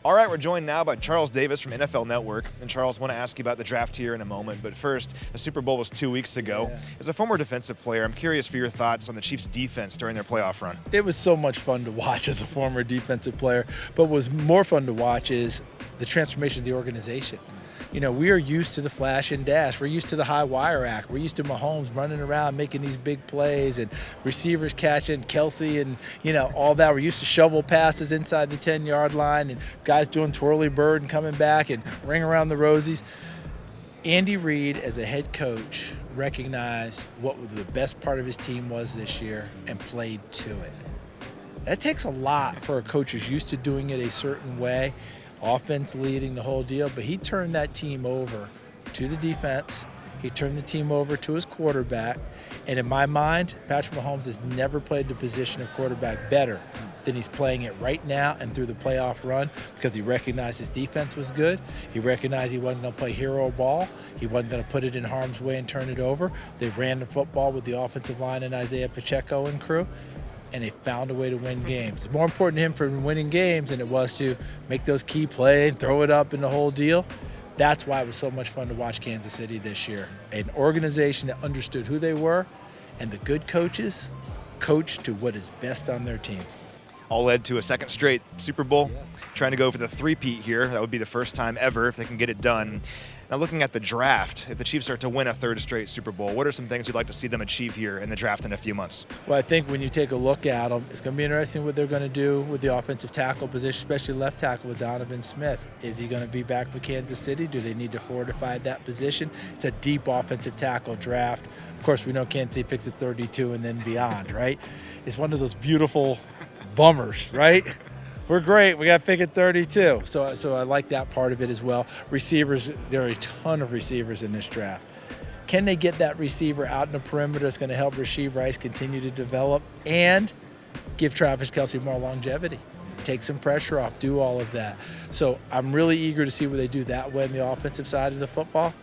All right, we're joined now by Charles Davis from NFL Network. And Charles, I want to ask you about the draft here in a moment. But first, the Super Bowl was 2 weeks ago. Yeah. As a former defensive player, I'm curious for your thoughts on the Chiefs' defense during their playoff run. It was so much fun to watch as a former defensive player. But what was more fun to watch is the transformation of the organization. You know, we are used to the flash and dash. We're used to the high wire act. We're used to Mahomes running around making these big plays and receivers catching, Kelsey and, all that. We're used to shovel passes inside the 10-yard line and guys doing twirly bird and coming back and ring around the rosies. Andy Reid, as a head coach, recognized what the best part of his team was this year and played to it. That takes a lot for a coach who's used to doing it a certain way. Offense leading the whole deal, but he turned that team over to the defense. He turned the team over to his quarterback. And in my mind, Patrick Mahomes has never played the position of quarterback better than he's playing it right now and through the playoff run, because he recognized his defense was good. He recognized he wasn't going to play hero ball. He wasn't going to put it in harm's way and turn it over. They ran the football with the offensive line and Isaiah Pacheco and crew, and they found a way to win games. It's more important to him for winning games than it was to make those key plays, throw it up in the whole deal. That's why it was so much fun to watch Kansas City this year. An organization that understood who they were, and the good coaches coached to what is best on their team. All led to a second straight Super Bowl. Yes. Trying to go for the three-peat here. That would be the first time ever if they can get it done. Now, looking at the draft, if the Chiefs start to win a third straight Super Bowl, what are some things you'd like to see them achieve here in the draft in a few months? Well, I think when you take a look at them, it's going to be interesting what they're going to do with the offensive tackle position, especially left tackle with Donovan Smith. Is he going to be back for Kansas City? Do they need to fortify that position? It's a deep offensive tackle draft. Of course, we know Kansas City picks at 32 and then beyond, right? It's one of those beautiful bummers, right? We're great. We got to pick at 32. So I like that part of it as well. Receivers, there are a ton of receivers in this draft. Can they get that receiver out in the perimeter that's going to help Rashee Rice continue to develop and give Travis Kelce more longevity? Take some pressure off, do all of that. So I'm really eager to see what they do that way on the offensive side of the football.